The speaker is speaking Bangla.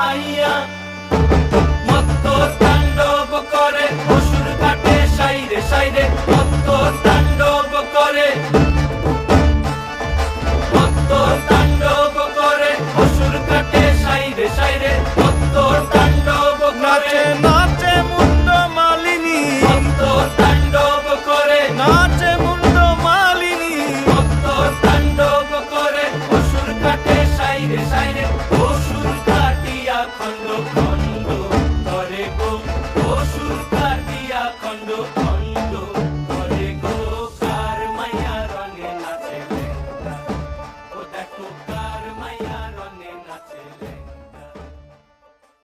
মাইয়া মত্ত তাণ্ডব করে অসুর কাটে সাইরে সাইরে মত্ত তাণ্ডব করে মত্ত তাণ্ডব করে অসুর কাটে সাইরে সাইরে মত্ত তাণ্ডব করে নাচে মুন্ড মালিনী মত্ত তাণ্ডব করে নাচে মুন্ড মালিনী মত্ত তাণ্ডব করে অসুর কাটে সাইরে সাইরে অসুর কাটিয়া খন্ড